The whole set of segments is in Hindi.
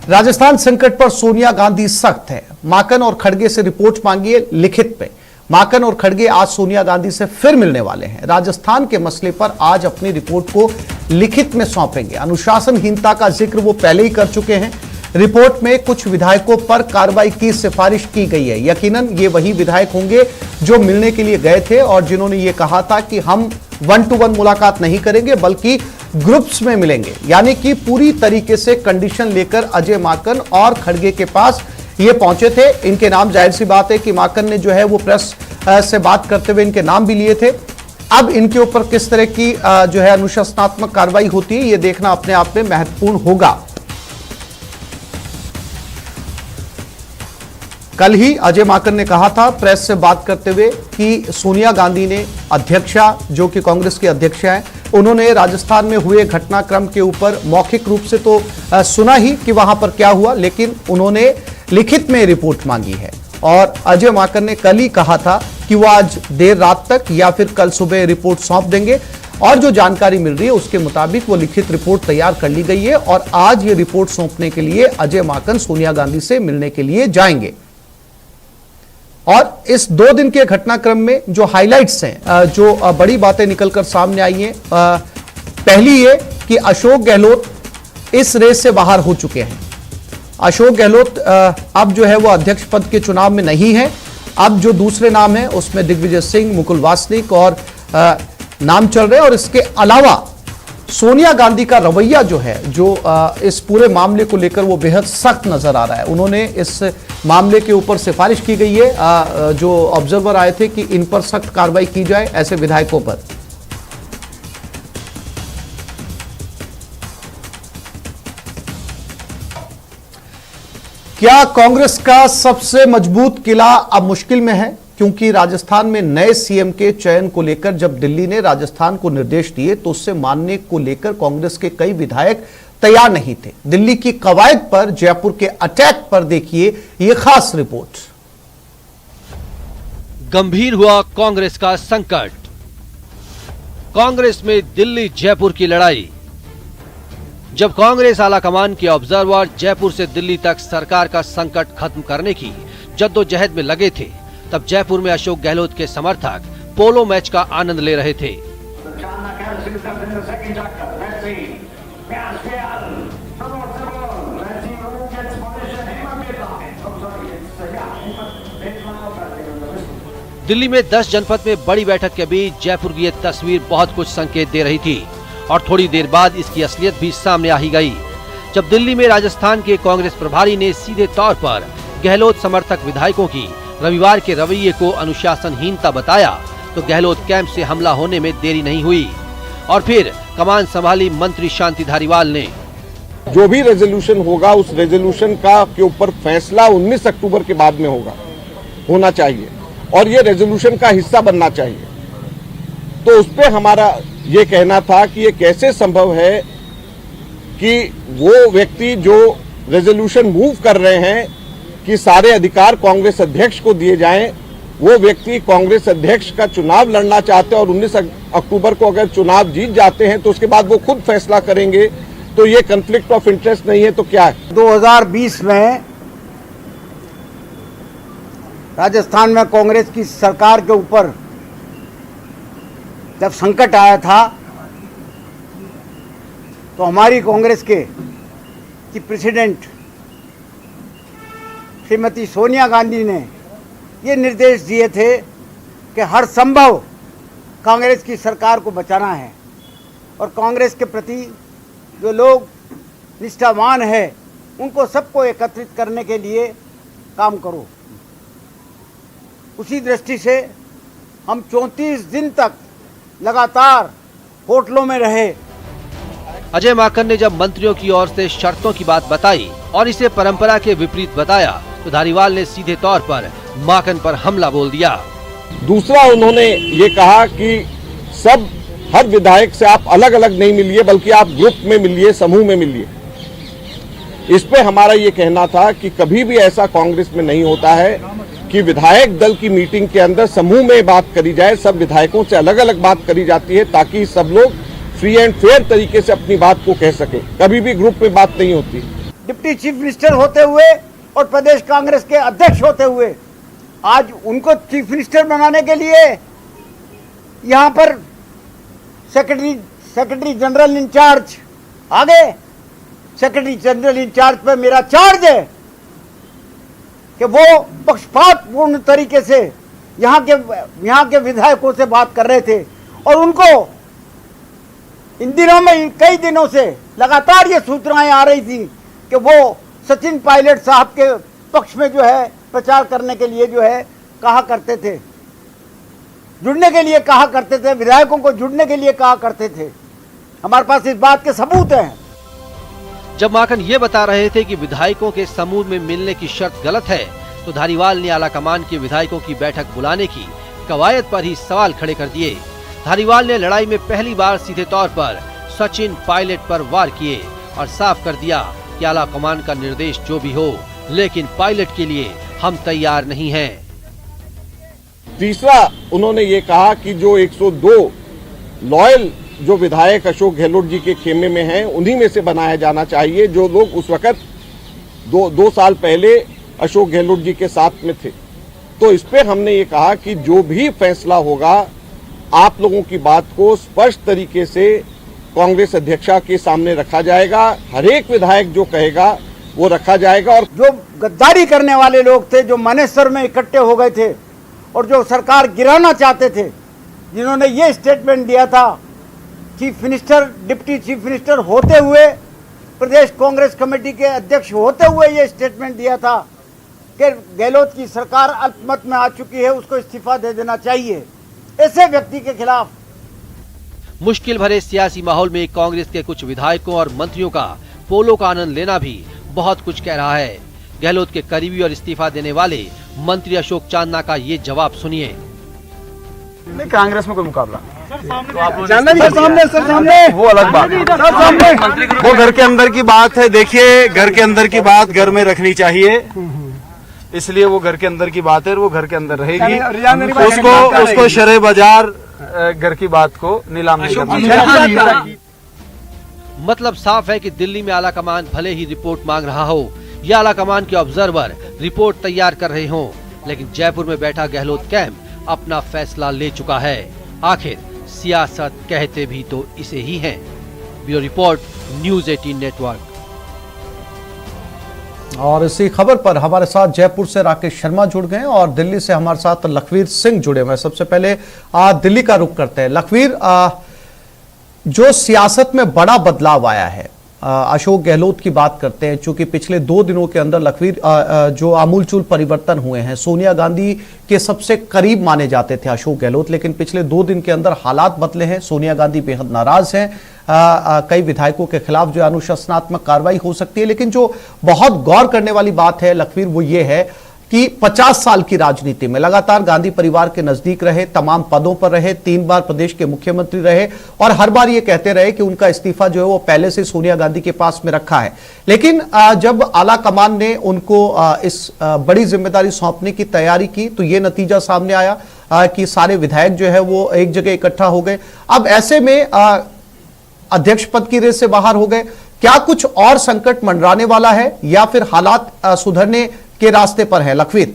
राजस्थान संकट पर सोनिया गांधी सख्त है। माकन और खड़गे से रिपोर्ट मांगी है लिखित में। माकन और खड़गे आज सोनिया गांधी से फिर मिलने वाले हैं। राजस्थान के मसले पर आज अपनी रिपोर्ट को लिखित में सौंपेंगे। अनुशासनहीनता का जिक्र वो पहले ही कर चुके हैं। रिपोर्ट में कुछ विधायकों पर कार्रवाई की सिफारिश की गई है। यकीनन ये वही विधायक होंगे जो मिलने के लिए गए थे और जिन्होंने ये कहा था कि हम 1-to-1 मुलाकात नहीं करेंगे बल्कि ग्रुप्स में मिलेंगे, यानी कि पूरी तरीके से कंडीशन लेकर अजय माकन और खड़गे के पास ये पहुंचे थे। इनके नाम, जाहिर सी बात है कि माकन ने जो है वो प्रेस से बात करते हुए इनके नाम भी लिए थे। अब इनके ऊपर किस तरह की जो है अनुशासनात्मक कार्रवाई होती है, ये देखना अपने आप में महत्वपूर्ण होगा। कल ही अजय माकन ने कहा था प्रेस से बात करते हुए कि सोनिया गांधी ने, अध्यक्षा जो कि कांग्रेस की अध्यक्षा है, उन्होंने राजस्थान में हुए घटनाक्रम के ऊपर मौखिक रूप से तो सुना ही कि वहां पर क्या हुआ, लेकिन उन्होंने लिखित में रिपोर्ट मांगी है। और अजय माकन ने कल ही कहा था कि वो आज देर रात तक या फिर कल सुबह रिपोर्ट सौंप देंगे और जो जानकारी मिल रही है उसके मुताबिक वो लिखित रिपोर्ट तैयार कर ली गई है और आज ये रिपोर्ट सौंपने के लिए अजय माकन सोनिया गांधी से मिलने के लिए जाएंगे। और इस 2 दिन के घटनाक्रम में जो हाइलाइट्स हैं, जो बड़ी बातें निकलकर सामने आई हैं, पहली ये कि अशोक गहलोत इस रेस से बाहर हो चुके हैं। अशोक गहलोत अब जो है वो अध्यक्ष पद के चुनाव में नहीं है। अब जो दूसरे नाम है उसमें दिग्विजय सिंह, मुकुल वासनिक और नाम चल रहे हैं। और इसके अलावा सोनिया गांधी का रवैया जो है, जो इस पूरे मामले को लेकर वो बेहद सख्त नजर आ रहा है। उन्होंने इस मामले के ऊपर सिफारिश की गई है, जो ऑब्जर्वर आए थे कि इन पर सख्त कार्रवाई की जाए, ऐसे विधायकों पर। क्या कांग्रेस का सबसे मजबूत किला अब मुश्किल में है? क्योंकि राजस्थान में नए सीएम के चयन को लेकर जब दिल्ली ने राजस्थान को निर्देश दिए तो उससे मानने को लेकर कांग्रेस के कई विधायक तैयार नहीं थे। दिल्ली की कवायद पर, जयपुर के अटैक पर देखिए ये खास रिपोर्ट। गंभीर हुआ कांग्रेस का संकट। कांग्रेस में दिल्ली जयपुर की लड़ाई। जब कांग्रेस आलाकमान के ऑब्जर्वर जयपुर से दिल्ली तक सरकार का संकट खत्म करने की जद्दोजहद में लगे थे, तब जयपुर में अशोक गहलोत के समर्थक पोलो मैच का आनंद ले रहे थे। दिल्ली में 10 जनपद में बड़ी बैठक के बीच जयपुर की ये तस्वीर बहुत कुछ संकेत दे रही थी और थोड़ी देर बाद इसकी असलियत भी सामने आ ही गई, जब दिल्ली में राजस्थान के कांग्रेस प्रभारी ने सीधे तौर पर गहलोत समर्थक विधायकों की रविवार के रवैये को अनुशासनहीनता बताया, तो गहलोत कैंप से हमला होने में देरी नहीं हुई और फिर कमान संभाली मंत्री शांति धारीवाल ने। जो भी रेजोल्यूशन होगा उस रेजोल्यूशन का के ऊपर फैसला 19 अक्टूबर के बाद में होना चाहिए और ये रेजोल्यूशन का हिस्सा बनना चाहिए। तो उस पे हमारा ये कहना था कि ये कैसे संभव है कि वो व्यक्ति जो रेजोल्यूशन मूव कर रहे हैं कि सारे अधिकार कांग्रेस अध्यक्ष को दिए जाएं, वो व्यक्ति कांग्रेस अध्यक्ष का चुनाव लड़ना चाहते हैं और 19 अक्टूबर को अगर चुनाव जीत जाते हैं तो उसके बाद वो खुद फैसला करेंगे, तो ये कॉन्फ्लिक्ट ऑफ इंटरेस्ट नहीं है तो क्या है? 2020 में राजस्थान में कांग्रेस की सरकार के ऊपर जब संकट आया था तो हमारी कांग्रेस के प्रेसिडेंट श्रीमती सोनिया गांधी ने ये निर्देश दिए थे कि हर संभव कांग्रेस की सरकार को बचाना है और कांग्रेस के प्रति जो लोग निष्ठावान है उनको सबको एकत्रित करने के लिए काम करो। उसी दृष्टि से हम 34 दिन तक लगातार होटलों में रहे। अजय माकन ने जब मंत्रियों की ओर से शर्तों की बात बताई और इसे परंपरा के विपरीत बताया तो धारीवाल ने सीधे तौर पर माकन पर हमला बोल दिया। दूसरा, उन्होंने ये कहा कि हर विधायक से आप अलग अलग नहीं मिलिए बल्कि आप ग्रुप में मिलिए, समूह में मिलिए। इस पे हमारा ये कहना था कि कभी भी ऐसा कांग्रेस में नहीं होता है कि विधायक दल की मीटिंग के अंदर समूह में बात करी जाए, सब विधायकों से अलग अलग बात करी जाती है ताकि सब लोग फ्री एंड फेयर तरीके से अपनी बात को कह सके। कभी भी ग्रुप में बात नहीं होती। डिप्टी चीफ मिनिस्टर होते हुए और प्रदेश कांग्रेस के अध्यक्ष होते हुए आज उनको चीफ मिनिस्टर बनाने के लिए यहाँ पर सेक्रेटरी जनरल इंचार्ज आ गए। सेक्रेटरी जनरल इंचार्ज पे मेरा चार्ज है कि वो पक्षपातपूर्ण तरीके से यहाँ के विधायकों से बात कर रहे थे और उनको इन दिनों में कई दिनों से लगातार ये सूचनाएं आ रही थी कि वो सचिन पायलट साहब के पक्ष में जो है प्रचार करने के लिए जो है कहा करते थे, जुड़ने के लिए कहा करते थे, विधायकों को जुड़ने के लिए कहा करते थे। हमारे पास इस बात के सबूत हैं। जब माकन ये बता रहे थे कि विधायकों के समूह में मिलने की शर्त गलत है, तो धारीवाल ने आलाकमान के विधायकों की बैठक बुलाने की कवायद पर ही सवाल खड़े कर दिए। धारीवाल ने लड़ाई में पहली बार सीधे तौर पर सचिन पायलट पर वार किए और साफ कर दिया कि आलाकमान का निर्देश जो भी हो, लेकिन पायलट के लिए हम तैयार नहीं हैं। तीसरा उन्होंने ये कहा कि जो 102 लॉयल जो विधायक अशोक गहलोत जी के खेमे में हैं, उन्हीं में से बनाया जाना चाहिए जो लोग उस वक्त दो साल पहले अशोक गहलोत जी के साथ में थे। तो इस पे हमने ये कहा कि जो भी फैसला होगा आप लोगों की बात को स्पष्ट तरीके से कांग्रेस अध्यक्षा के सामने रखा जाएगा। हर एक विधायक जो कहेगा वो रखा जाएगा। और जो गद्दारी करने वाले लोग थे, जो मानेसर में इकट्ठे हो गए थे और जो सरकार गिराना चाहते थे, जिन्होंने ये स्टेटमेंट दिया था, chief minister deputy chief minister होते हुए, प्रदेश कांग्रेस कमेटी के अध्यक्ष होते हुए ये स्टेटमेंट दिया था कि गहलोत की सरकार अल्पमत में आ चुकी है, उसको इस्तीफा दे देना चाहिए। ऐसे व्यक्ति के खिलाफ मुश्किल भरे सियासी माहौल में कांग्रेस के कुछ विधायकों और मंत्रियों का पोलो का आनंद लेना भी बहुत कुछ कह रहा है। गहलोत के करीबी और इस्तीफा देने वाले मंत्री अशोक चांदना का ये जवाब सुनिए। नहीं, कांग्रेस में कोई मुकाबला सामने वो अलग बात, वो घर के अंदर की बात है। देखिए, घर के अंदर की बात घर में रखनी चाहिए, इसलिए वो घर के अंदर की बात है, वो घर के अंदर रहेगी। उसको शरे बाजार घर की बात को नीलाम नहीं करना। मतलब साफ है कि दिल्ली में आलाकमान भले ही रिपोर्ट मांग रहा हो या आलाकमान के ऑब्जर्वर रिपोर्ट तैयार कर रहे हों, लेकिन जयपुर में बैठा गहलोत कैंप अपना फैसला ले चुका है। आखिर सियासत कहते भी तो इसे ही हैं। Bureau report, news 18 network. और इसी खबर पर हमारे साथ जयपुर से राकेश शर्मा जुड़ गए और दिल्ली से हमारे साथ लखवीर सिंह जुड़े हुए हैं। सबसे पहले दिल्ली का रुख करते हैं। लखवीर, जो सियासत में बड़ा बदलाव आया है, अशोक गहलोत की बात करते हैं, चूंकि पिछले 2 दिनों के अंदर लखवीर जो आमूलचूल परिवर्तन हुए हैं। सोनिया गांधी के सबसे करीब माने जाते थे अशोक गहलोत, लेकिन पिछले 2 दिन के अंदर हालात बदले हैं। सोनिया गांधी बेहद नाराज हैं। कई विधायकों के खिलाफ जो अनुशासनात्मक कार्रवाई हो सकती है, लेकिन जो बहुत गौर करने वाली बात है लखवीर, वो ये है कि 50 साल की राजनीति में लगातार गांधी परिवार के नजदीक रहे, तमाम पदों पर रहे, 3 बार प्रदेश के मुख्यमंत्री रहे और हर बार ये कहते रहे कि उनका इस्तीफा जो है वो पहले से सोनिया गांधी के पास में रखा है। लेकिन जब आला कमान ने उनको इस बड़ी जिम्मेदारी सौंपने की तैयारी की, तो ये नतीजा सामने आया कि सारे विधायक जो है वो एक जगह इकट्ठा हो गए। अब ऐसे में अध्यक्ष पद की रेस से बाहर हो गए। क्या कुछ और संकट मंडराने वाला है या फिर हालात सुधरने के रास्ते पर है? लखवीर,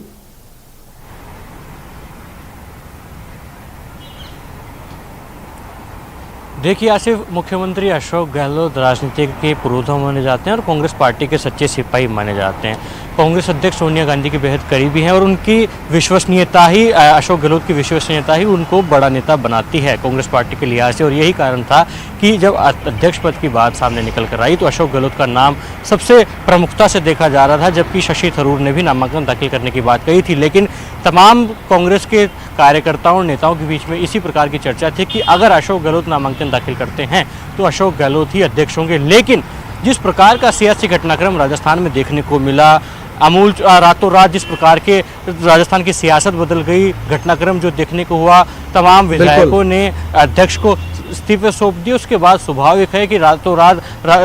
देखिए आसिफ, मुख्यमंत्री अशोक गहलोत राजनीति के पुरोधा माने जाते हैं और कांग्रेस पार्टी के सच्चे सिपाही माने जाते हैं। कांग्रेस अध्यक्ष सोनिया गांधी के बेहद करीबी हैं और उनकी विश्वसनीयता ही, अशोक गहलोत की विश्वसनीयता ही उनको बड़ा नेता बनाती है कांग्रेस पार्टी के लिहाज से। और यही कारण था कि जब अध्यक्ष पद की बात सामने निकल कर आई तो अशोक गहलोत का नाम सबसे प्रमुखता से देखा जा रहा था, जबकि शशि थरूर ने भी नामांकन दाखिल करने की बात कही थी। लेकिन तमाम कांग्रेस के कार्यकर्ताओं और नेताओं के बीच में इसी प्रकार की चर्चा थी कि अगर अशोक गहलोत नामांकन दाखिल करते हैं तो अशोक गहलोत ही अध्यक्ष होंगे। लेकिन जिस प्रकार का सियासी घटनाक्रम राजस्थान में देखने को मिला, रातों रात जिस प्रकार के राजस्थान की सियासत बदल गई, घटनाक्रम जो देखने को हुआ, तमाम विधायकों ने अध्यक्ष को इस्तीफे सौंप दिए। उसके बाद स्वाभाविक है कि रातों रात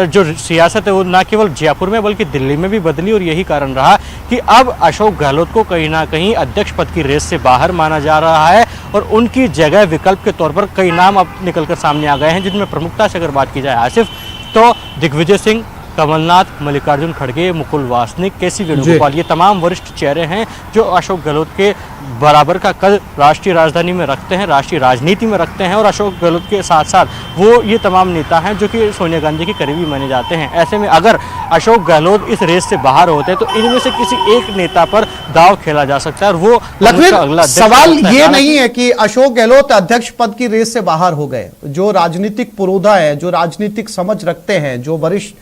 जो सियासत है वो न केवल जयपुर में बल्कि दिल्ली में भी बदली। और यही कारण रहा कि अब अशोक गहलोत को कहीं ना कहीं अध्यक्ष पद की रेस से बाहर माना जा रहा है और उनकी जगह विकल्प के तौर पर कई नाम अब निकलकर सामने आ गए हैं, जिनमें प्रमुखता से अगर बात की जाए आसिफ, तो दिग्विजय सिंह, कमलनाथ, मल्लिकार्जुन खड़गे, मुकुल वासनिक, केसी वेणुगोपाल, ये तमाम वरिष्ठ चेहरे हैं जो अशोक गहलोत के बराबर का कद राष्ट्रीय राजधानी में रखते हैं, राष्ट्रीय राजनीति में रखते हैं। और अशोक गहलोत के साथ साथ वो ये तमाम नेता हैं जो कि सोनिया गांधी के करीबी माने जाते हैं। ऐसे में अगर अशोक गहलोत इस रेस से बाहर होते हैं तो इनमें से किसी एक नेता पर दाव खेला जा सकता है और वो लखवीर, सवाल ये नहीं है कि अशोक गहलोत अध्यक्ष पद की रेस से बाहर हो गए। जो राजनीतिक पुरोधा है, जो राजनीतिक समझ रखते हैं, जो वरिष्ठ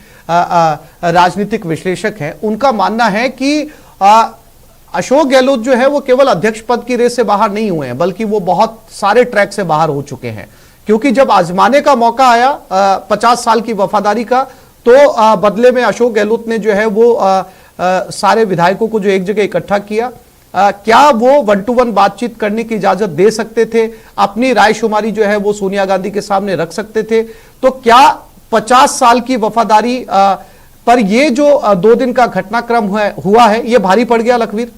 राजनीतिक विश्लेषक हैं, उनका मानना है कि अशोक गहलोत जो है वो केवल अध्यक्ष पद की रेस से बाहर नहीं हुए हैं, बल्कि वो बहुत सारे ट्रैक से बाहर हो चुके हैं। क्योंकि जब आजमाने का मौका आया 50 साल की वफादारी का, तो बदले में अशोक गहलोत ने जो है वो सारे विधायकों को जो एक जगह इकट्ठा किया, क्या वो 1-to-1 बातचीत करने की इजाजत दे सकते थे, अपनी रायशुमारी जो है वो सोनिया गांधी के सामने रख सकते थे? तो क्या 50 साल की वफादारी पर ये जो 2 दिन का घटनाक्रम हुआ है, ये भारी पड़ गया लखवीर?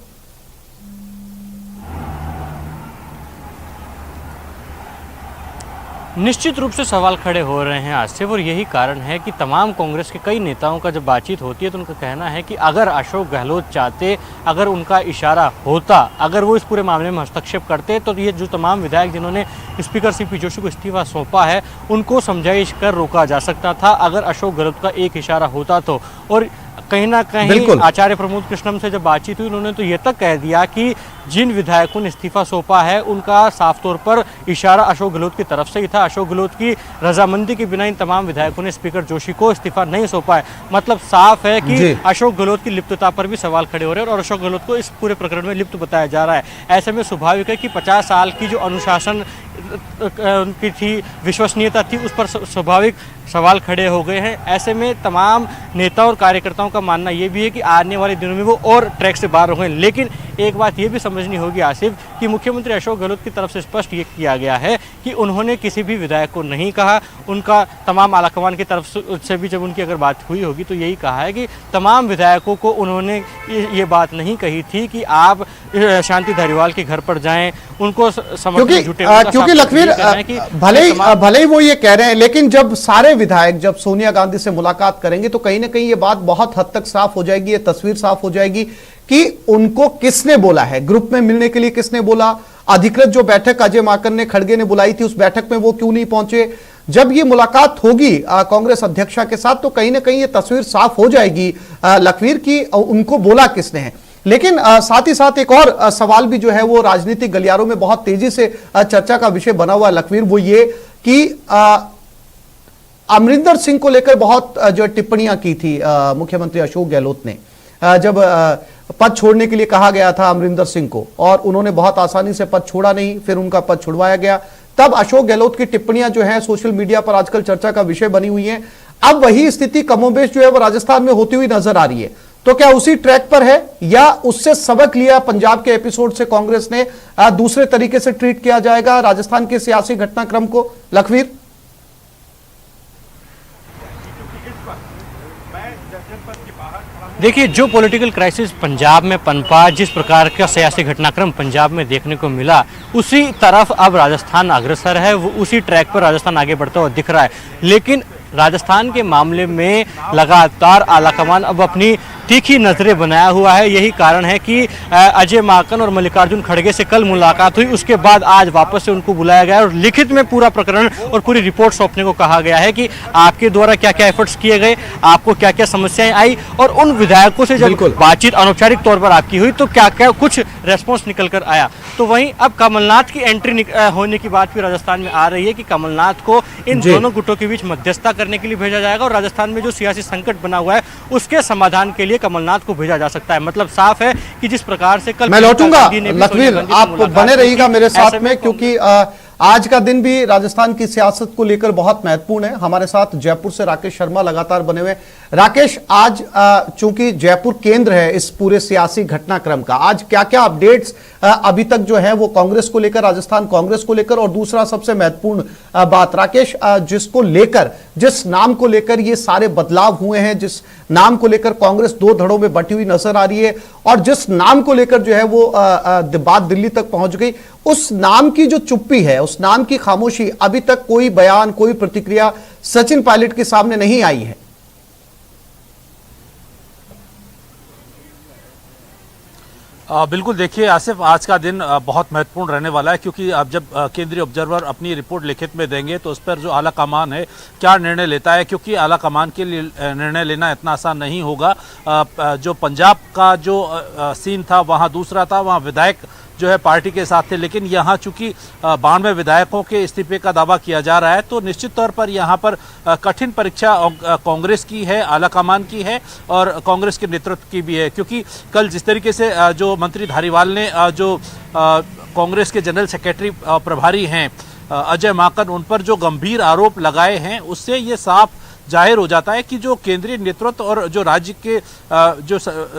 निश्चित रूप से सवाल खड़े हो रहे हैं आज से, और यही कारण है कि तमाम कांग्रेस के कई नेताओं का जब बातचीत होती है तो उनका कहना है कि अगर अशोक गहलोत चाहते, अगर उनका इशारा होता, अगर वो इस पूरे मामले में हस्तक्षेप करते, तो ये जो तमाम विधायक जिन्होंने स्पीकर सीपी जोशी को इस्तीफा सौंपा है उनको समझाइश कर रोका जा सकता था अगर अशोक गहलोत का एक इशारा होता तो। और कहीं ना कहीं आचार्य प्रमोद कृष्णम से जब बातचीत हुई उन्होंने तो ये तक कह दिया कि जिन विधायकों ने इस्तीफा सौंपा है उनका साफ तौर पर इशारा अशोक गहलोत की तरफ से ही था। अशोक गहलोत की रजामंदी के बिना इन तमाम विधायकों ने स्पीकर जोशी को इस्तीफा नहीं सौंपा है। मतलब साफ है कि अशोक गहलोत की लिप्तता पर भी सवाल खड़े हो रहे हैं और अशोक गहलोत को इस पूरे प्रकरण में लिप्त बताया जा रहा है। ऐसे में स्वाभाविक है कि 50 साल की जो अनुशासन उनकी थी, विश्वसनीयता थी, उस पर स्वाभाविक सवाल खड़े हो गए हैं। ऐसे में तमाम नेताओं और कार्यकर्ताओं का मानना ये भी है कि आने वाले दिनों में वो और ट्रैक से बाहर हो गए। लेकिन एक बात ये भी समझनी होगी आसिफ कि मुख्यमंत्री अशोक गहलोत की तरफ से स्पष्ट ये किया गया है कि उन्होंने किसी भी विधायक को नहीं कहा, उनका तमाम आलाकमान की तरफ से भी जब उनकी अगर बात हुई होगी तो यही कहा है कि तमाम विधायकों को उन्होंने ये बात नहीं कही थी कि आप शांति धारीवाल के घर पर जाएं, उनको समर्थन जुटे। क्योंकि लखवीर भले ही वो ये कह रहे हैं, लेकिन जब सारे विधायक जब सोनिया गांधी से मुलाकात करेंगे तो कहीं ना कहीं ये बात बहुत हद तक साफ हो जाएगी, ये तस्वीर साफ हो जाएगी कि उनको किसने बोला है, ग्रुप में मिलने के लिए किसने बोला, अधिकृत जो बैठक अजय माकन ने खड़गे ने बुलाई थी उस बैठक में वो क्यों नहीं पहुंचे। जब ये मुलाकात होगी कांग्रेस अध्यक्षा के साथ तो कहीं ना कहीं ये तस्वीर साफ हो जाएगी लखवीर की उनको बोला किसने है। लेकिन साथ ही साथ एक और सवाल भी जो है वो राजनीतिक गलियारों में बहुत तेजी से चर्चा का विषय बना हुआ है लखवीर, वो ये कि अमरिंदर सिंह को लेकर बहुत जो टिप्पणियां की थी मुख्यमंत्री अशोक गहलोत ने, जब पद छोड़ने के लिए कहा गया था अमरिंदर सिंह को और उन्होंने बहुत आसानी से पद छोड़ा नहीं, फिर उनका पद छुड़वाया गया। तब अशोक गहलोत की टिप्पणियां जो है सोशल मीडिया पर आजकल चर्चा का विषय बनी हुई हैं। अब वही स्थिति कमोबेश जो है वो राजस्थान में होती हुई नजर आ रही है, तो क्या उसी ट्रैक पर है या उससे सबक लिया पंजाब के एपिसोड से कांग्रेस ने दूसरे तरीके से ट्रीट किया जाएगा राजस्थान के सियासी घटनाक्रम को लखवीर? देखिए, जो पॉलिटिकल क्राइसिस पंजाब में पनपा, जिस प्रकार का सियासी घटनाक्रम पंजाब में देखने को मिला, उसी तरफ अब राजस्थान अग्रसर है, वो उसी ट्रैक पर राजस्थान आगे बढ़ता हुआ दिख रहा है। लेकिन राजस्थान के मामले में लगातार आलाकमान अब अपनी तीखी नजरें बनाया हुआ है। यही कारण है कि अजय माकन और मल्लिकार्जुन खड़गे से कल मुलाकात हुई, उसके बाद आज वापस से उनको बुलाया गया और लिखित में पूरा प्रकरण और पूरी रिपोर्ट सौंपने को कहा गया है कि आपके द्वारा क्या क्या एफर्ट्स किए गए, आपको क्या क्या समस्याएं आई और उन विधायकों से जब बातचीत अनौपचारिक तौर पर आपकी हुई तो क्या क्या कुछ रेस्पॉन्स निकल कर आया। तो वहीं अब कमलनाथ की एंट्री होने की बात भी राजस्थान में आ रही है कि कमलनाथ को इन दोनों गुटों के बीच मध्यस्थता करने के लिए भेजा जाएगा और राजस्थान में जो सियासी संकट बना हुआ है उसके समाधान के लिए कमलनाथ को भेजा जा सकता है। मतलब साफ है कि जिस प्रकार से कल मैं लौटूंगा लखवीर, आप बने रहिएगा मेरे साथ में, क्योंकि आज का दिन भी राजस्थान की सियासत को लेकर बहुत महत्वपूर्ण है। हमारे साथ जयपुर से राकेश शर्मा लगातार बने हुए। राकेश, आज चूंकि जयपुर केंद्र है इस पूरे सियासी घटनाक्रम का, आज क्या क्या अपडेट्स अभी तक जो है वो कांग्रेस को लेकर, राजस्थान कांग्रेस को लेकर, और दूसरा सबसे महत्वपूर्ण बात राकेश, जिसको लेकर, जिस नाम को लेकर ये सारे बदलाव हुए हैं, जिस नाम को लेकर कांग्रेस दो धड़ों में बटी हुई नजर आ रही है और जिस नाम को लेकर जो है वो बात दिल्ली तक पहुंच गई, उस नाम की जो चुप्पी है, उस नाम की खामोशी, अभी तक कोई बयान, कोई प्रतिक्रिया सचिन पायलट के सामने नहीं आई है। बिल्कुल, देखिए आसिफ, आज का दिन बहुत महत्वपूर्ण रहने वाला है, क्योंकि अब जब केंद्रीय ऑब्जर्वर अपनी रिपोर्ट लिखित में देंगे तो उस पर जो आला कमान है क्या निर्णय लेता है, क्योंकि आला कमान के लिए निर्णय लेना इतना आसान नहीं होगा। जो पंजाब का जो सीन था वहाँ दूसरा था, वहाँ विधायक जो है पार्टी के साथ थे, लेकिन यहाँ चूंकि 92 विधायकों के इस्तीफे का दावा किया जा रहा है तो निश्चित तौर पर यहाँ पर कठिन परीक्षा कांग्रेस की है, आला कमान की है और कांग्रेस के नेतृत्व की भी है। क्योंकि कल जिस तरीके से जो मंत्री धारीवाल ने जो कांग्रेस के जनरल सेक्रेटरी प्रभारी हैं अजय माकन, उन पर जो गंभीर आरोप लगाए हैं, उससे ये साफ जाहिर हो जाता है कि जो केंद्रीय नेतृत्व और जो राज्य के जो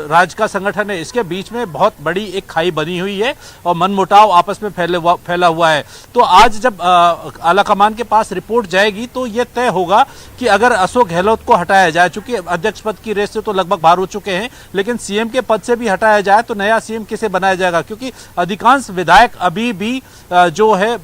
राज्य का संगठन है, इसके बीच में बहुत बड़ी एक खाई बनी हुई है और मनमुटाव आपस में फैला हुआ है। तो आज जब आला कमान के पास रिपोर्ट जाएगी तो ये तय होगा कि अगर अशोक गहलोत को हटाया जाए, चूंकि अध्यक्ष पद की रेस से तो लगभग बाहर हो चुके हैं, लेकिन सीएम के पद से भी हटाया जाए तो नया सीएम किसे बनाया जाएगा, क्योंकि अधिकांश विधायक अभी भी जो है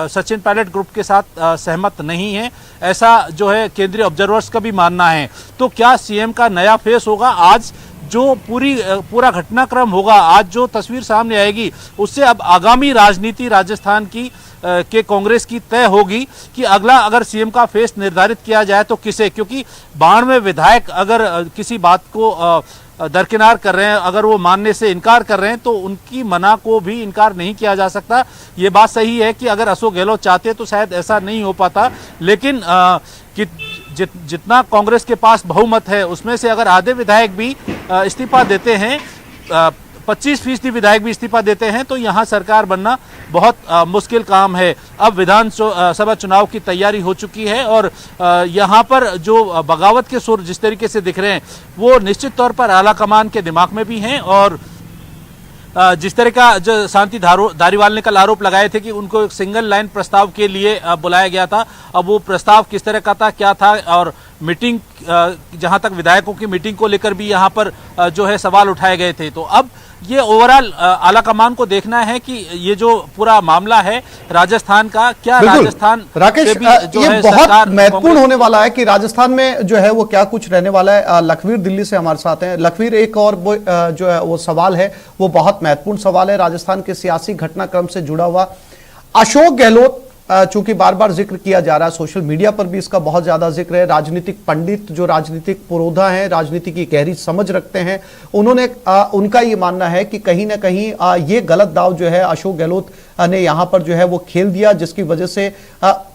सचिन पायलट ग्रुप के साथ सहमत नहीं है, ऐसा जो है केंद्रीय ऑब्जर्वर्स का भी मानना है। तो क्या सीएम का नया फेस होगा? आज जो पूरा घटनाक्रम होगा, आज जो तस्वीर सामने आएगी, उससे अब आगामी राजनीति राजस्थान की के कांग्रेस की तय होगी कि अगला अगर सीएम का फेस निर्धारित किया जाए तो किसे, क्योंकि 92 विधायक अगर किसी बात को दरकिनार कर रहे हैं, अगर वो मानने से इनकार कर रहे हैं तो उनकी मना को भी इनकार नहीं किया जा सकता। ये बात सही है कि अगर अशोक गहलोत चाहते तो शायद ऐसा नहीं हो पाता, लेकिन कि जितना कांग्रेस के पास बहुमत है उसमें से अगर आधे विधायक भी इस्तीफा देते हैं, 25% विधायक भी इस्तीफा देते हैं, तो यहाँ सरकार बनना बहुत मुश्किल काम है। अब विधानसभा चुनाव की तैयारी हो चुकी है और यहाँ पर जो बगावत के सुर जिस तरीके से दिख रहे हैं वो निश्चित तौर पर आला कमान के दिमाग में भी हैं। और जिस तरह का जो शांति धारीवाल ने कल आरोप लगाए थे कि उनको एक सिंगल लाइन प्रस्ताव के लिए बुलाया गया था, अब वो प्रस्ताव किस तरह का था, क्या था, और मीटिंग जहां तक विधायकों की मीटिंग को लेकर भी यहां पर जो है सवाल उठाए गए थे। तो अब ये ओवरऑल आला कमान को देखना है कि ये जो पूरा मामला है राजस्थान का, क्या राजस्थान राकेश ये बहुत महत्वपूर्ण होने वाला है कि राजस्थान में जो है वो क्या कुछ रहने वाला है। लखवीर दिल्ली से हमारे साथ हैं। लखवीर, एक और जो है वो सवाल है, वो बहुत महत्वपूर्ण सवाल है राजस्थान के सियासी घटनाक्रम से जुड़ा हुआ। अशोक गहलोत चूंकि बार बार जिक्र किया जा रहा है, सोशल मीडिया पर भी इसका बहुत ज्यादा जिक्र है, राजनीतिक पंडित जो राजनीतिक पुरोधा हैं, राजनीति की गहरी समझ रखते हैं, उन्होंने उनका ये मानना है कि कहीं ना कहीं ये गलत दाव जो है अशोक गहलोत ने यहां पर जो है वो खेल दिया, जिसकी वजह से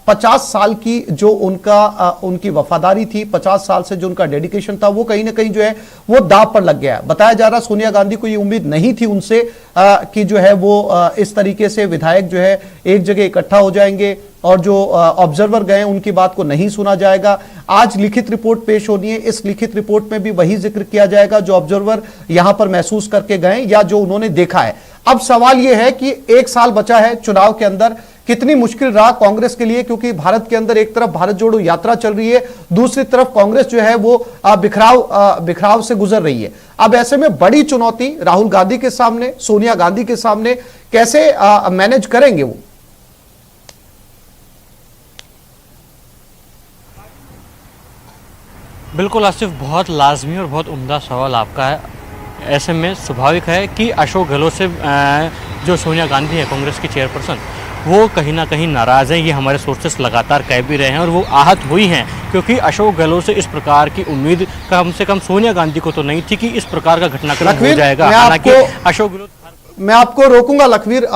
50 साल की जो उनकी वफादारी थी, 50 साल से जो उनका डेडिकेशन था, वो कहीं ना कहीं जो है वो दाव पर लग गया है। बताया जा रहा सोनिया गांधी को ये उम्मीद नहीं थी उनसे कि जो है वो इस तरीके से विधायक जो है एक जगह इकट्ठा हो जाएंगे और जो ऑब्जर्वर गए उनकी बात को नहीं सुना जाएगा। आज लिखित रिपोर्ट पेश होनी है, इस लिखित रिपोर्ट में भी वही जिक्र किया जाएगा जो ऑब्जर्वर यहां पर महसूस करके गए या जो उन्होंने देखा है। अब सवाल यह है कि 1 साल बचा है चुनाव के अंदर, कितनी मुश्किल रहा कांग्रेस के लिए, क्योंकि भारत के अंदर एक तरफ भारत जोड़ो यात्रा चल रही है, दूसरी तरफ कांग्रेस जो है वो बिखराव से गुजर रही है। अब ऐसे में बड़ी चुनौती राहुल गांधी के सामने, सोनिया गांधी के सामने, कैसे मैनेज करेंगे वो? बिल्कुल आसिफ, बहुत लाजमी और बहुत उम्दा सवाल आपका है। ऐसे में स्वाभाविक है कि अशोक गहलोत से जो सोनिया गांधी है कांग्रेस की चेयरपर्सन, वो कहीं ना कहीं नाराज़ हैं। ये हमारे सोर्सेस लगातार कह भी रहे हैं और वो आहत हुई हैं, क्योंकि अशोक गहलोत से इस प्रकार की उम्मीद कम से कम सोनिया गांधी को तो नहीं थी कि इस प्रकार का घटनाक्रम हो जाएगा। हालांकि अशोक गहलोत, मैं आपको रोकूंगा लखवीर।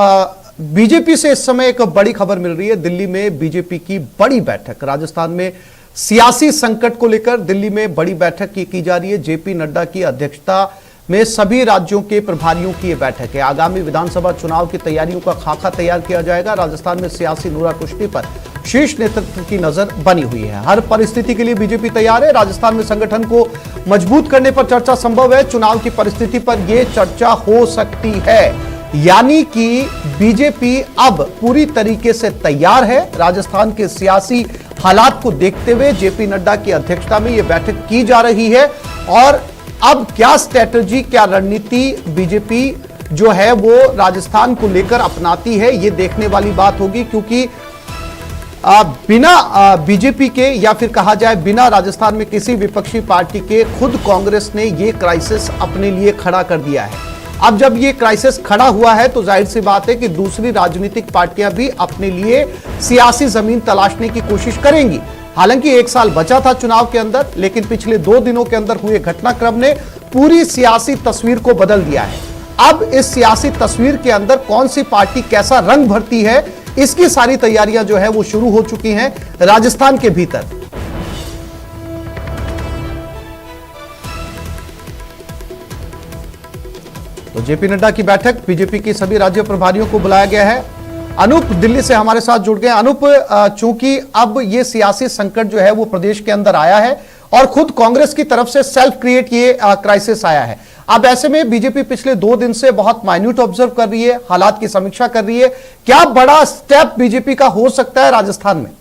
बीजेपी से इस समय एक बड़ी खबर मिल रही है, दिल्ली में बीजेपी की बड़ी बैठक, राजस्थान में सियासी संकट को लेकर दिल्ली में बड़ी बैठक की जा रही है। जेपी नड्डा की अध्यक्षता में सभी राज्यों के प्रभारियों की यह बैठक है। आगामी विधानसभा चुनाव की तैयारियों का खाका तैयार किया जाएगा। राजस्थान में सियासी नूरा कुश्ती पर शीर्ष नेतृत्व की नजर बनी हुई है। हर परिस्थिति के लिए बीजेपी तैयार है। राजस्थान में संगठन को मजबूत करने पर चर्चा संभव है। चुनाव की परिस्थिति पर यह चर्चा हो सकती है, यानी कि बीजेपी अब पूरी तरीके से तैयार है। राजस्थान के सियासी हालात को देखते हुए जेपी नड्डा की अध्यक्षता में यह बैठक की जा रही है और अब क्या स्ट्रेटजी, क्या रणनीति बीजेपी जो है वो राजस्थान को लेकर अपनाती है, ये देखने वाली बात होगी, क्योंकि बिना बीजेपी के या फिर कहा जाए बिना राजस्थान में किसी विपक्षी पार्टी के खुद कांग्रेस ने ये क्राइसिस अपने लिए खड़ा कर दिया है। अब जब ये क्राइसिस खड़ा हुआ है तो जाहिर सी बात है कि दूसरी राजनीतिक पार्टियां भी अपने लिए सियासी जमीन तलाशने की कोशिश करेंगी। हालांकि 1 साल बचा था चुनाव के अंदर, लेकिन पिछले 2 दिनों के अंदर हुए घटनाक्रम ने पूरी सियासी तस्वीर को बदल दिया है। अब इस सियासी तस्वीर के अंदर कौन सी पार्टी कैसा रंग भरती है, इसकी सारी तैयारियां जो है वो शुरू हो चुकी हैं राजस्थान के भीतर। तो जेपी नड्डा की बैठक, बीजेपी की सभी राज्य प्रभारियों को बुलाया गया है। अनूप दिल्ली से हमारे साथ जुड़ गए। अनूप, चूंकि अब ये सियासी संकट जो है वो प्रदेश के अंदर आया है और खुद कांग्रेस की तरफ से सेल्फ क्रिएट ये क्राइसिस आया है, अब ऐसे में बीजेपी पिछले 2 दिन से बहुत माइन्यूट ऑब्जर्व कर रही है, हालात की समीक्षा कर रही है। क्या बड़ा स्टेप बीजेपी का हो सकता है राजस्थान में?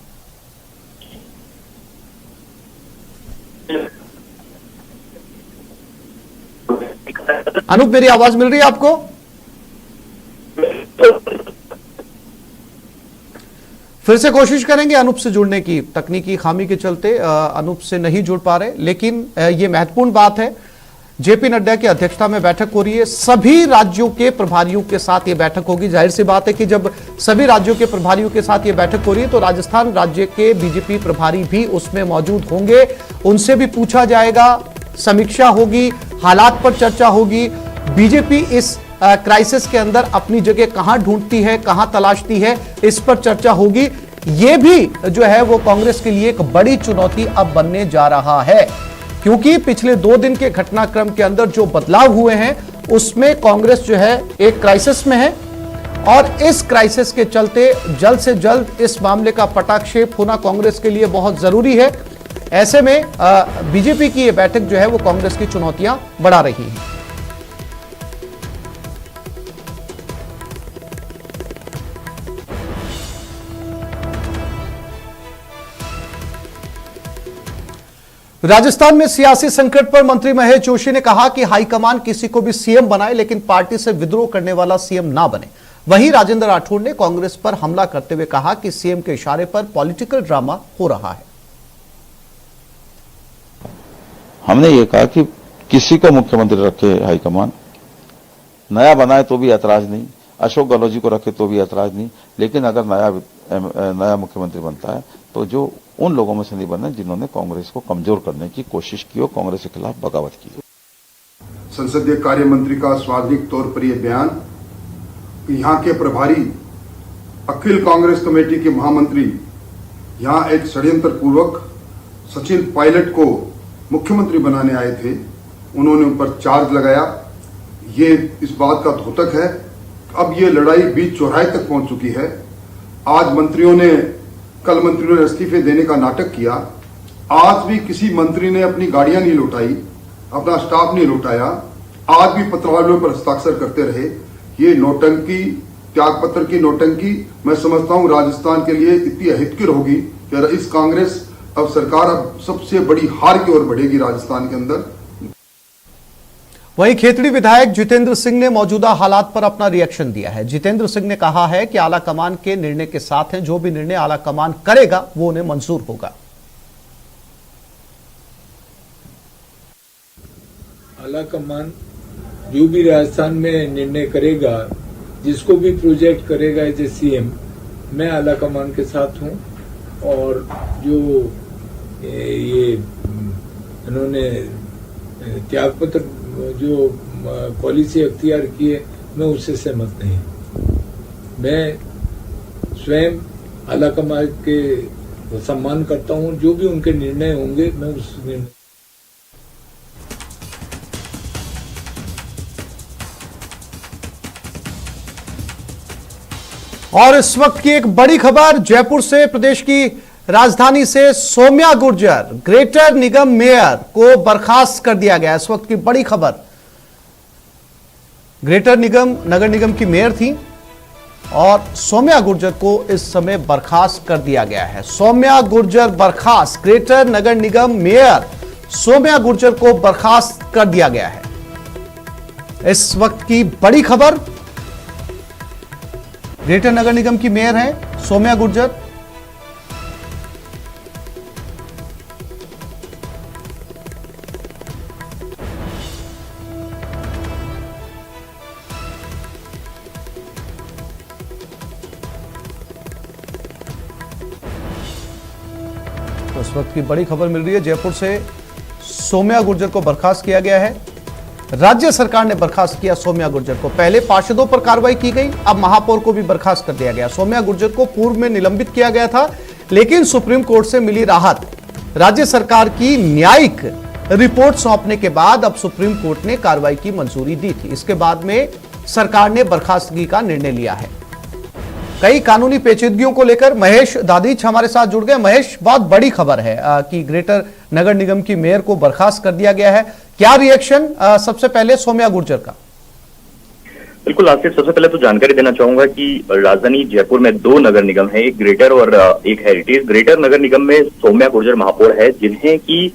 अनूप, मेरी आवाज मिल रही है आपको? फिर से कोशिश करेंगे अनूप से जुड़ने की, तकनीकी खामी के चलते अनूप से नहीं जुड़ पा रहे। लेकिन यह महत्वपूर्ण बात है, जेपी नड्डा की अध्यक्षता में बैठक हो रही है, सभी राज्यों के प्रभारियों के साथ यह बैठक होगी। जाहिर सी बात है कि जब सभी राज्यों के प्रभारियों के साथ यह बैठक हो रही है तो राजस्थान राज्य के बीजेपी प्रभारी भी उसमें मौजूद होंगे, उनसे भी पूछा जाएगा, समीक्षा होगी, हालात पर चर्चा होगी। बीजेपी इस क्राइसिस के अंदर अपनी जगह कहां ढूंढती है, कहां तलाशती है, इस पर चर्चा होगी। यह भी जो है वो कांग्रेस के लिए एक बड़ी चुनौती अब बनने जा रहा है, क्योंकि पिछले 2 दिन के घटनाक्रम के अंदर जो बदलाव हुए हैं उसमें कांग्रेस जो है एक क्राइसिस में है और इस क्राइसिस के चलते जल्द से जल्द इस मामले का पटाक्षेप होना कांग्रेस के लिए बहुत जरूरी है। ऐसे में बीजेपी की यह बैठक जो है वो कांग्रेस की चुनौतियां बढ़ा रही है। राजस्थान में सियासी संकट पर मंत्री महेश जोशी ने कहा कि हाईकमान किसी को भी सीएम बनाए, लेकिन पार्टी से विद्रोह करने वाला सीएम ना बने। वहीं राजेंद्र राठौड़ ने कांग्रेस पर हमला करते हुए कहा कि सीएम के इशारे पर पॉलिटिकल ड्रामा हो रहा है। हमने ये कहा कि किसी को मुख्यमंत्री रखे हाईकमान, नया बनाए तो भी ऐतराज नहीं, अशोक गहलोत जी को रखे तो भी ऐतराज नहीं, लेकिन अगर नया मुख्यमंत्री बनता है तो जो उन लोगों में से नहीं बने जिन्होंने कांग्रेस को कमजोर करने की कोशिश की और कांग्रेस के खिलाफ बगावत की। संसदीय कार्य मंत्री का सार्वजनिक तौर पर यह बयान, यहाँ के प्रभारी अखिल कांग्रेस कमेटी के महामंत्री यहाँ एक षड्यंत्र पूर्वक सचिन पायलट को मुख्यमंत्री बनाने आए थे, उन्होंने उन पर चार्ज लगाया। ये इस बात का द्योतक है। अब ये लड़ाई बीच चौराहे तक पहुंच चुकी है। कल मंत्रियों ने इस्तीफे देने का नाटक किया। आज भी किसी मंत्री ने अपनी गाड़ियां नहीं लौटाई, अपना स्टाफ नहीं लौटाया, आज भी पत्रावलियों पर हस्ताक्षर करते रहे। ये नौटंकी, त्यागपत्र की नौटंकी मैं समझता हूं राजस्थान के लिए इतनी अहितकर होगी कि इस कांग्रेस अब सरकार अब सबसे बड़ी हार की ओर बढ़ेगी राजस्थान के अंदर। वहीं खेतड़ी विधायक जितेंद्र सिंह ने मौजूदा हालात पर अपना रिएक्शन दिया है। जितेंद्र सिंह ने कहा है कि आला कमान के निर्णय के साथ हैं, जो भी निर्णय आला कमान करेगा वो उन्हें मंजूर होगा। आला कमान जो भी राजस्थान में निर्णय करेगा, जिसको भी प्रोजेक्ट करेगा एज ए सीएम, मैं आला कमान के साथ हूं। और जो ये इन्होंने त्यागपत्र जो पॉलिसी अख्तियार की है, मैं उससे सहमत नहीं। मैं स्वयं आला कमान के सम्मान करता हूं, जो भी उनके निर्णय होंगे मैं उस निर्णय। और इस वक्त की एक बड़ी खबर जयपुर से, प्रदेश की राजधानी से सौम्या गुर्जर ग्रेटर निगम मेयर को बर्खास्त कर दिया गया। इस वक्त की बड़ी खबर, ग्रेटर नगर निगम की मेयर थी और सौम्या गुर्जर को इस समय बर्खास्त कर दिया गया है। सौम्या गुर्जर बर्खास्त, ग्रेटर नगर निगम मेयर सौम्या गुर्जर को बर्खास्त कर दिया गया है। इस वक्त की बड़ी खबर, ग्रेटर नगर निगम की मेयर है सौम्या गुर्जर। इस वक्त की बड़ी खबर मिल रही है, जयपुर से सौम्या गुर्जर को बर्खास्त किया गया है। राज्य सरकार ने बर्खास्त किया सौम्या गुर्जर को। पहले पार्षदों पर कार्रवाई की गई, अब महापौर को भी बर्खास्त कर दिया गया। सौम्या गुर्जर को पूर्व में निलंबित किया गया था, लेकिन सुप्रीम कोर्ट से मिली राहत, राज्य सरकार की न्यायिक रिपोर्ट सौंपने के बाद अब सुप्रीम कोर्ट ने कार्रवाई की मंजूरी दी थी। इसके बाद में सरकार ने बर्खास्तगी का निर्णय लिया है। कई कानूनी पेचीदगियों को लेकर महेश दादीच हमारे साथ जुड़ गए। महेश, बहुत बड़ी खबर है कि ग्रेटर नगर निगम की मेयर को बर्खास्त कर दिया गया है। क्या रिएक्शन सबसे पहले सौम्या गुर्जर का? बिल्कुल आसिफ, सबसे पहले तो जानकारी देना चाहूंगा कि राजधानी जयपुर में 2 नगर निगम है, एक ग्रेटर और एक हेरिटेज। ग्रेटर नगर निगम में सौम्या गुर्जर महापौर है, जिन्हें की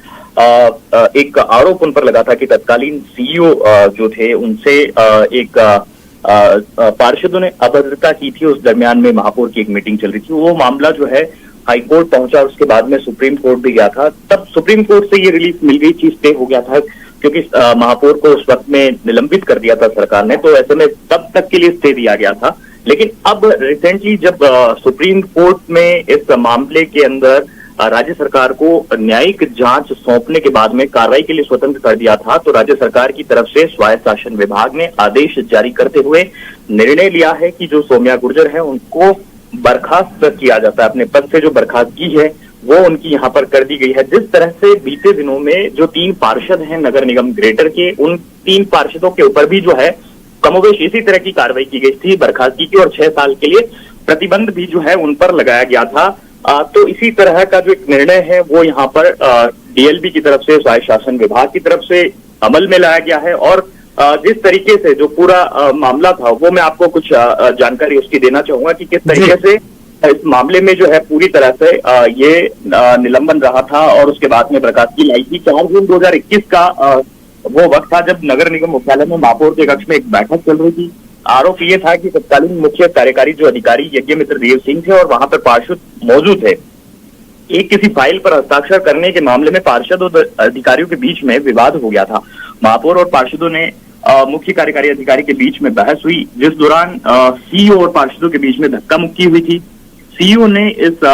एक आरोप उन पर लगा था कि तत्कालीन सीईओ जो थे उनसे एक पार्षदों ने अभद्रता की थी। उस दरमियान में महापौर की एक मीटिंग चल रही थी, वो मामला जो है हाई कोर्ट पहुंचा, उसके बाद में सुप्रीम कोर्ट भी गया था। तब सुप्रीम कोर्ट से ये रिलीफ मिल गई, चीज स्टे हो गया था, क्योंकि महापौर को उस वक्त में निलंबित कर दिया था सरकार ने, तो ऐसे में तब तक के लिए स्टे दिया गया था। लेकिन अब रिसेंटली जब सुप्रीम कोर्ट में इस मामले के अंदर राज्य सरकार को न्यायिक जांच सौंपने के बाद में कार्रवाई के लिए स्वतंत्र कर दिया था, तो राज्य सरकार की तरफ से स्वायत्त शासन विभाग ने आदेश जारी करते हुए निर्णय लिया है कि जो सौम्या गुर्जर है उनको बर्खास्त किया जाता है। अपने पद से जो बर्खास्तगी है वो उनकी यहाँ पर कर दी गई है। जिस तरह से बीते दिनों में जो 3 पार्षद हैं नगर निगम ग्रेटर के, उन 3 पार्षदों के ऊपर भी जो है कमोबेश इसी तरह की कार्रवाई की गई थी बर्खास्तगी की, और 6 साल के लिए प्रतिबंध भी जो है उन पर लगाया गया था। तो इसी तरह का जो एक निर्णय है वो यहाँ पर डीएलबी की तरफ से, स्वायत्त शासन विभाग की तरफ से अमल में लाया गया है। और जिस तरीके से जो पूरा मामला था वो मैं आपको कुछ जानकारी उसकी देना चाहूंगा कि किस तरीके से इस मामले में जो है पूरी तरह से ये निलंबन रहा था और उसके बाद में बर्खास्तगी लाई थी। 4 जून 2021 का वो वक्त था जब नगर निगम मुख्यालय में महापौर के कक्ष में एक बैठक चल रही थी। आरोप ये था कि तत्कालीन मुख्य कार्यकारी जो अधिकारी यज्ञमित्र देव सिंह थे और वहां पर पार्षद मौजूद थे, एक किसी फाइल पर हस्ताक्षर करने के मामले में पार्षद और अधिकारियों के बीच में विवाद हो गया था। महापौर और पार्षदों ने मुख्य कार्यकारी अधिकारी के बीच में बहस हुई, जिस दौरान सीईओ और पार्षदों के बीच में धक्का मुक्की हुई थी। सीईओ ने इस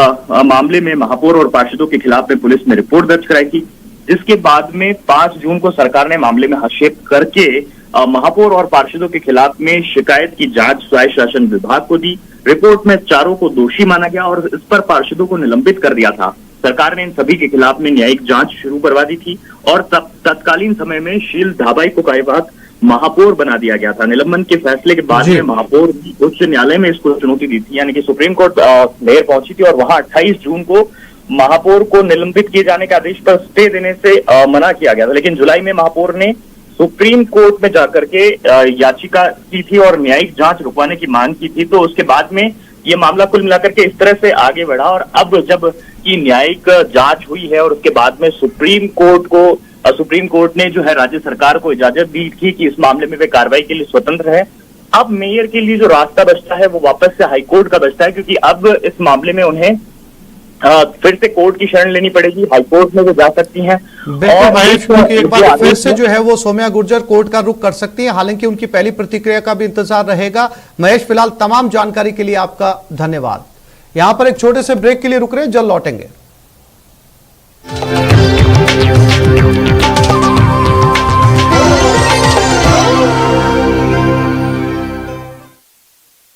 मामले में महापौर और पार्षदों के खिलाफ में पुलिस में रिपोर्ट दर्ज कराई थी, जिसके बाद में 5 जून को सरकार ने मामले में हस्तक्षेप करके महापौर और पार्षदों के खिलाफ में शिकायत की जांच स्वायत्त शासन विभाग को दी। रिपोर्ट में चारों को दोषी माना गया और इस पर पार्षदों को निलंबित कर दिया था। सरकार ने इन सभी के खिलाफ में न्यायिक जांच शुरू करवा दी थी और तत्कालीन समय में शील धाबाई को कार्यवाहक महापौर बना दिया गया था। निलंबन के फैसले के बाद में महापौर उच्च न्यायालय में इसको चुनौती दी थी, यानी कि सुप्रीम कोर्ट मेयर पहुंची थी और वहां 28 जून को महापौर को निलंबित किए जाने के आदेश पर स्टे देने से मना किया गया था। लेकिन जुलाई में महापौर ने सुप्रीम कोर्ट में जाकर के याचिका की थी और न्यायिक जांच रुकवाने की मांग की थी। तो उसके बाद में ये मामला कुल मिलाकर के इस तरह से आगे बढ़ा और अब जब की न्यायिक जांच हुई है और उसके बाद में सुप्रीम कोर्ट ने जो है राज्य सरकार को इजाजत दी थी कि इस मामले में वे कार्रवाई के लिए स्वतंत्र है। अब मेयर के लिए जो रास्ता बचता है वो वापस से हाईकोर्ट का बचता है, क्योंकि अब इस मामले में उन्हें फिर से कोर्ट की शरण लेनी पड़ेगी। हाईकोर्ट में वो जा सकती हैं और महेश, एक बार फिर से जो है वो सौम्या गुर्जर कोर्ट का रुख कर सकती हैं। हालांकि उनकी पहली प्रतिक्रिया का भी इंतजार रहेगा। महेश, फिलहाल तमाम जानकारी के लिए आपका धन्यवाद। यहां पर एक छोटे से ब्रेक के लिए रुक रहे हैं, जल्द लौटेंगे।